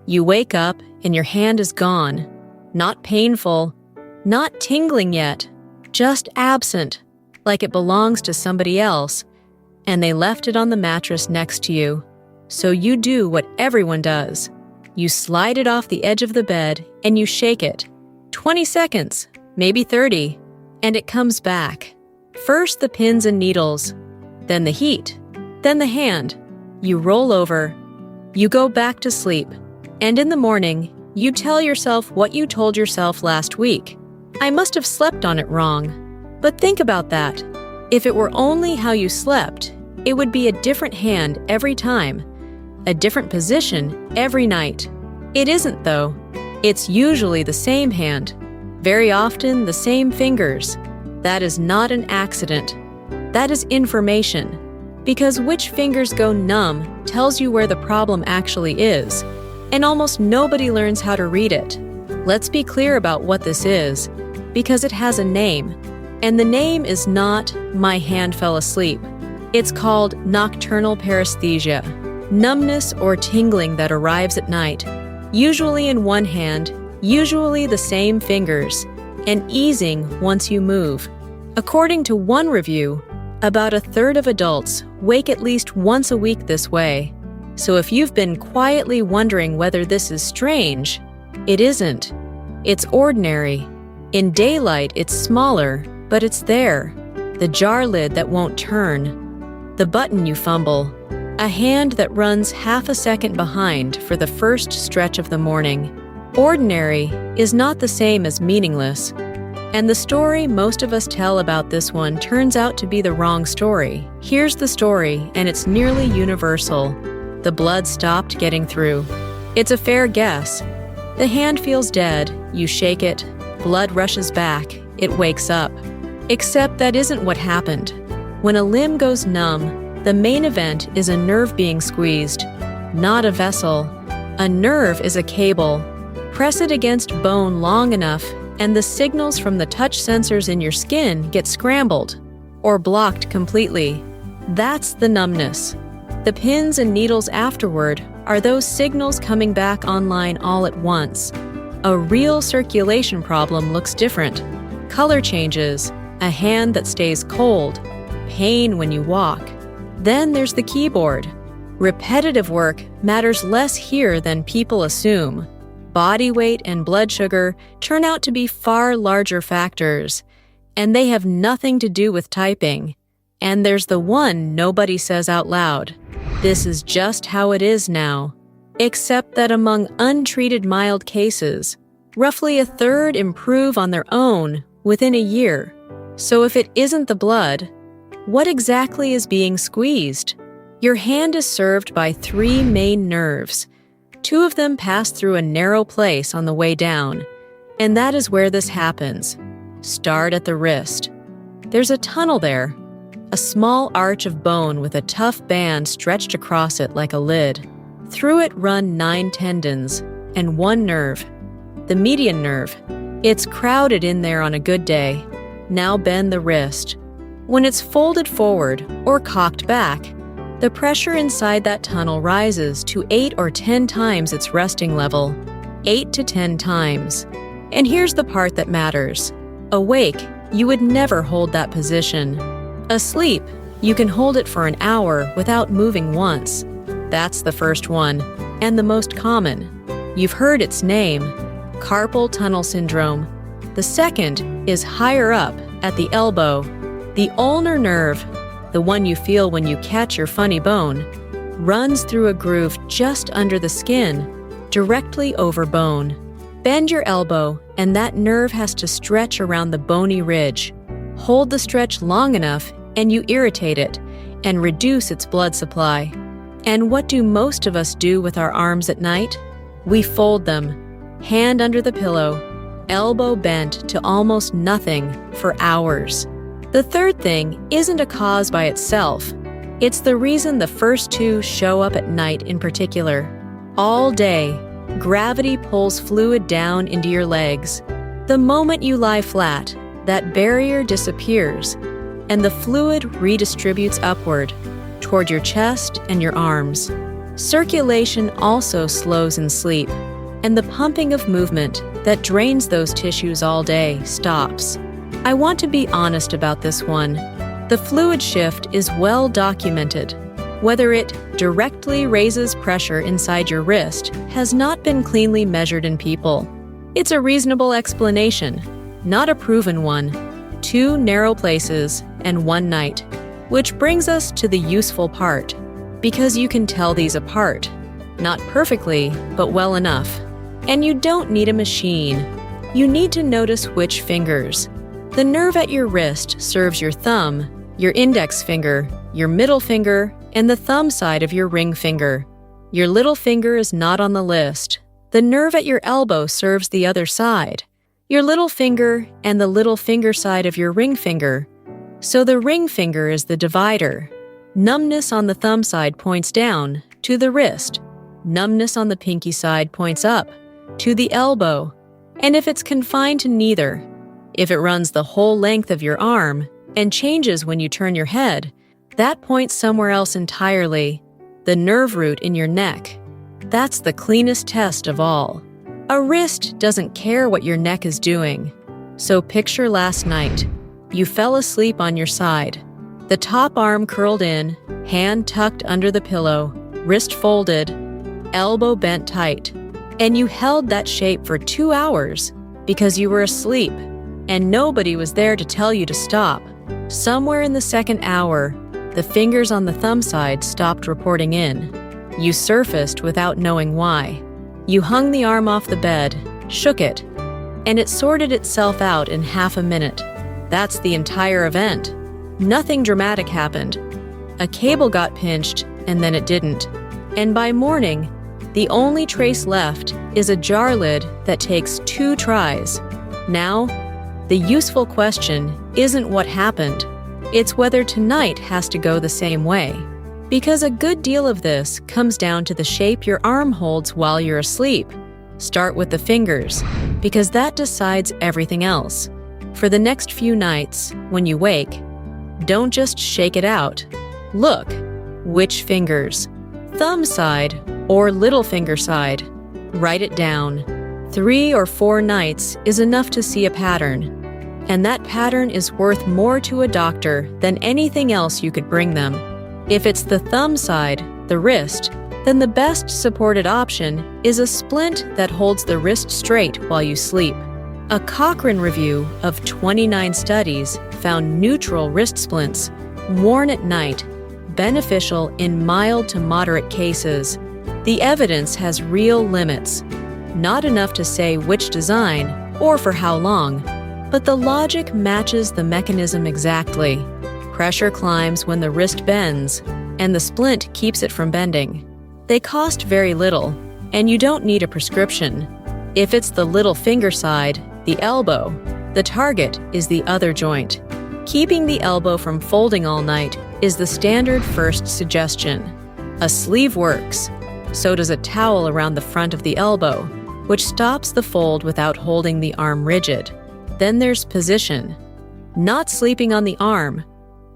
You wake up and your hand is gone. Not painful, not tingling yet, just absent, like it belongs to somebody else, and they left it on the mattress next to you. So you do what everyone does. You slide it off the edge of the bed and you shake it. 20 seconds, maybe 30, and it comes back. First the pins and needles, then the heat, then the hand. You roll over, you go back to sleep, and in the morning, you tell yourself what you told yourself last week. I must have slept on it wrong. But think about that. If it were only how you slept, it would be a different hand every time, a different position every night. It isn't though. It's usually the same hand, very often the same fingers. That is not an accident. That is information. Because which fingers go numb tells you where the problem actually is, and almost nobody learns how to read it. Let's be clear about what this is, because it has a name, and the name is not "my hand fell asleep." It's called nocturnal paresthesia, numbness or tingling that arrives at night, usually in one hand, usually the same fingers, and easing once you move. According to one review, about a third of adults wake at least once a week this way. So if you've been quietly wondering whether this is strange, it isn't. It's ordinary. In daylight, it's smaller, but it's there. The jar lid that won't turn. The button you fumble. A hand that runs half a second behind for the first stretch of the morning. Ordinary is not the same as meaningless. And the story most of us tell about this one turns out to be the wrong story. Here's the story, and it's nearly universal. The blood stopped getting through. It's a fair guess. The hand feels dead, you shake it, blood rushes back, it wakes up. Except that isn't what happened. When a limb goes numb, the main event is a nerve being squeezed, not a vessel. A nerve is a cable. Press it against bone long enough, and the signals from the touch sensors in your skin get scrambled, or blocked completely. That's the numbness. The pins and needles afterward are those signals coming back online all at once. A real circulation problem looks different. Color changes, a hand that stays cold, pain when you walk. Then there's the keyboard. Repetitive work matters less here than people assume. Body weight and blood sugar turn out to be far larger factors, and they have nothing to do with typing. And there's the one nobody says out loud. This is just how it is now. Except that among untreated mild cases, roughly a third improve on their own within a year. So if it isn't the blood, what exactly is being squeezed? Your hand is served by 3 main nerves. 2 of them pass through a narrow place on the way down, and that is where this happens. Start at the wrist. There's a tunnel there, a small arch of bone with a tough band stretched across it like a lid. Through it run 9 tendons and 1 nerve, the median nerve. It's crowded in there on a good day. Now bend the wrist. When it's folded forward or cocked back, the pressure inside that tunnel rises to 8 or 10 times its resting level. 8 to 10 times. And here's the part that matters. Awake, you would never hold that position. Asleep, you can hold it for an hour without moving once. That's the first one, and the most common. You've heard its name, carpal tunnel syndrome. The second is higher up, at the elbow. The ulnar nerve, the one you feel when you catch your funny bone, runs through a groove just under the skin, directly over bone. Bend your elbow, and that nerve has to stretch around the bony ridge. Hold the stretch long enough, and you irritate it, and reduce its blood supply. And what do most of us do with our arms at night? We fold them, hand under the pillow, elbow bent to almost nothing for hours. The third thing isn't a cause by itself. It's the reason the first 2 show up at night in particular. All day, gravity pulls fluid down into your legs. The moment you lie flat, that barrier disappears, and the fluid redistributes upward, toward your chest and your arms. Circulation also slows in sleep, and the pumping of movement that drains those tissues all day stops. I want to be honest about this one. The fluid shift is well documented. Whether it directly raises pressure inside your wrist has not been cleanly measured in people. It's a reasonable explanation, not a proven one. 2 narrow places and 1 night. Which brings us to the useful part, because you can tell these apart. Not perfectly, but well enough. And you don't need a machine. You need to notice which fingers. The nerve at your wrist serves your thumb, your index finger, your middle finger, and the thumb side of your ring finger. Your little finger is not on the list. The nerve at your elbow serves the other side. Your little finger and the little finger side of your ring finger. So the ring finger is the divider. Numbness on the thumb side points down, to the wrist. Numbness on the pinky side points up, to the elbow. And if it's confined to neither, if it runs the whole length of your arm and changes when you turn your head, that points somewhere else entirely, the nerve root in your neck. That's the cleanest test of all. A wrist doesn't care what your neck is doing. So picture last night. You fell asleep on your side. The top arm curled in, hand tucked under the pillow, wrist folded, elbow bent tight. And you held that shape for 2 hours because you were asleep and nobody was there to tell you to stop. Somewhere in the second hour, the fingers on the thumb side stopped reporting in. You surfaced without knowing why. You hung the arm off the bed, shook it, and it sorted itself out in half a minute. That's the entire event. Nothing dramatic happened. A cable got pinched, and then it didn't. And by morning, the only trace left is a jar lid that takes 2 tries. Now, the useful question isn't what happened. It's whether tonight has to go the same way. Because a good deal of this comes down to the shape your arm holds while you're asleep. Start with the fingers, because that decides everything else. For the next few nights, when you wake, don't just shake it out. Look, which fingers? Thumb side or little finger side? Write it down. 3 or 4 nights is enough to see a pattern. And that pattern is worth more to a doctor than anything else you could bring them. If it's the thumb side, the wrist, then the best supported option is a splint that holds the wrist straight while you sleep. A Cochrane review of 29 studies found neutral wrist splints, worn at night, beneficial in mild to moderate cases. The evidence has real limits. Not enough to say which design or for how long, but the logic matches the mechanism exactly. Pressure climbs when the wrist bends, and the splint keeps it from bending. They cost very little, and you don't need a prescription. If it's the little finger side, the elbow, the target is the other joint. Keeping the elbow from folding all night is the standard first suggestion. A sleeve works. So does a towel around the front of the elbow, which stops the fold without holding the arm rigid. Then there's position. Not sleeping on the arm.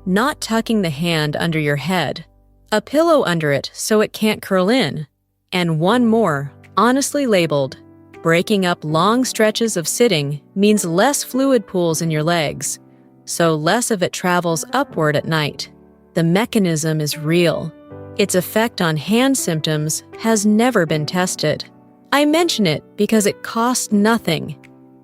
Not tucking the hand under your head. A pillow under it so it can't curl in. And one more, honestly labeled. Breaking up long stretches of sitting means less fluid pools in your legs, so less of it travels upward at night. The mechanism is real. Its effect on hand symptoms has never been tested. I mention it because it costs nothing,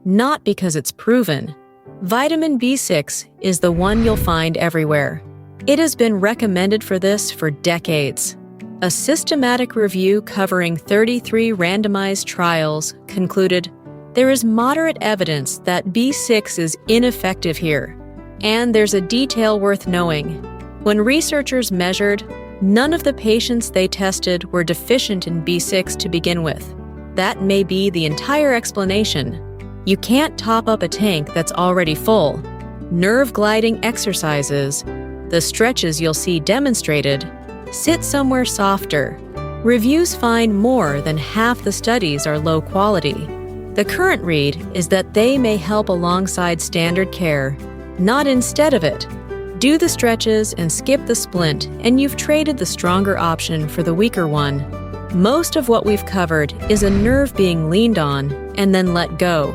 not because it's proven. Vitamin B6 is the one you'll find everywhere. It has been recommended for this for decades. A systematic review covering 33 randomized trials concluded there is moderate evidence that B6 is ineffective here. And there's a detail worth knowing. When researchers measured, none of the patients they tested were deficient in B6 to begin with. That may be the entire explanation. You can't top up a tank that's already full. Nerve gliding exercises, the stretches you'll see demonstrated, sit somewhere softer. Reviews find more than half the studies are low quality. The current read is that they may help alongside standard care, not instead of it. Do the stretches and skip the splint, and you've traded the stronger option for the weaker one. Most of what we've covered is a nerve being leaned on and then let go.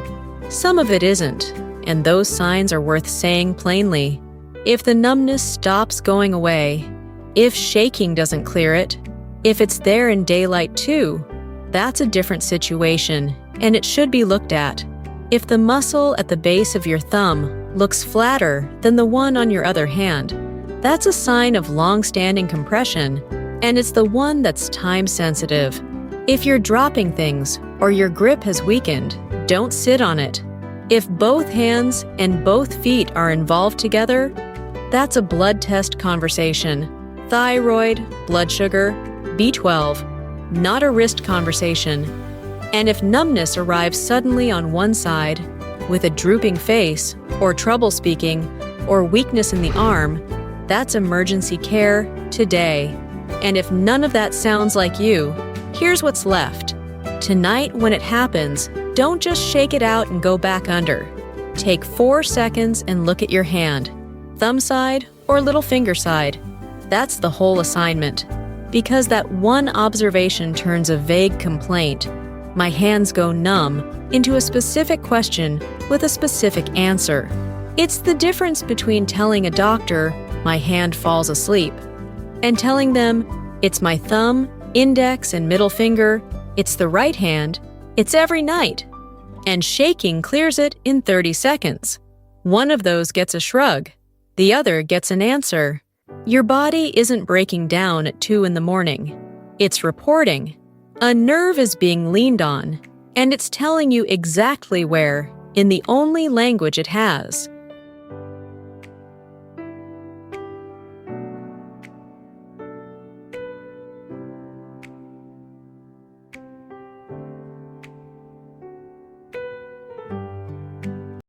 Some of it isn't, and those signs are worth saying plainly. If the numbness stops going away, if shaking doesn't clear it, if it's there in daylight too, that's a different situation, and it should be looked at. If the muscle at the base of your thumb looks flatter than the one on your other hand, that's a sign of long-standing compression, and it's the one that's time-sensitive. If you're dropping things or your grip has weakened, don't sit on it. If both hands and both feet are involved together, that's a blood test conversation. Thyroid, blood sugar, B12, not a wrist conversation. And if numbness arrives suddenly on one side, with a drooping face, or trouble speaking, or weakness in the arm, that's emergency care today. And if none of that sounds like you, here's what's left. Tonight, when it happens, don't just shake it out and go back under. Take 4 seconds and look at your hand, thumb side or little finger side. That's the whole assignment. Because that one observation turns a vague complaint, my hands go numb, into a specific question with a specific answer. It's the difference between telling a doctor, my hand falls asleep, and telling them, it's my thumb, index, and middle finger, it's the right hand, it's every night. And shaking clears it in 30 seconds. One of those gets a shrug, the other gets an answer. Your body isn't breaking down at 2 in the morning. It's reporting. A nerve is being leaned on, and it's telling you exactly where, in the only language it has.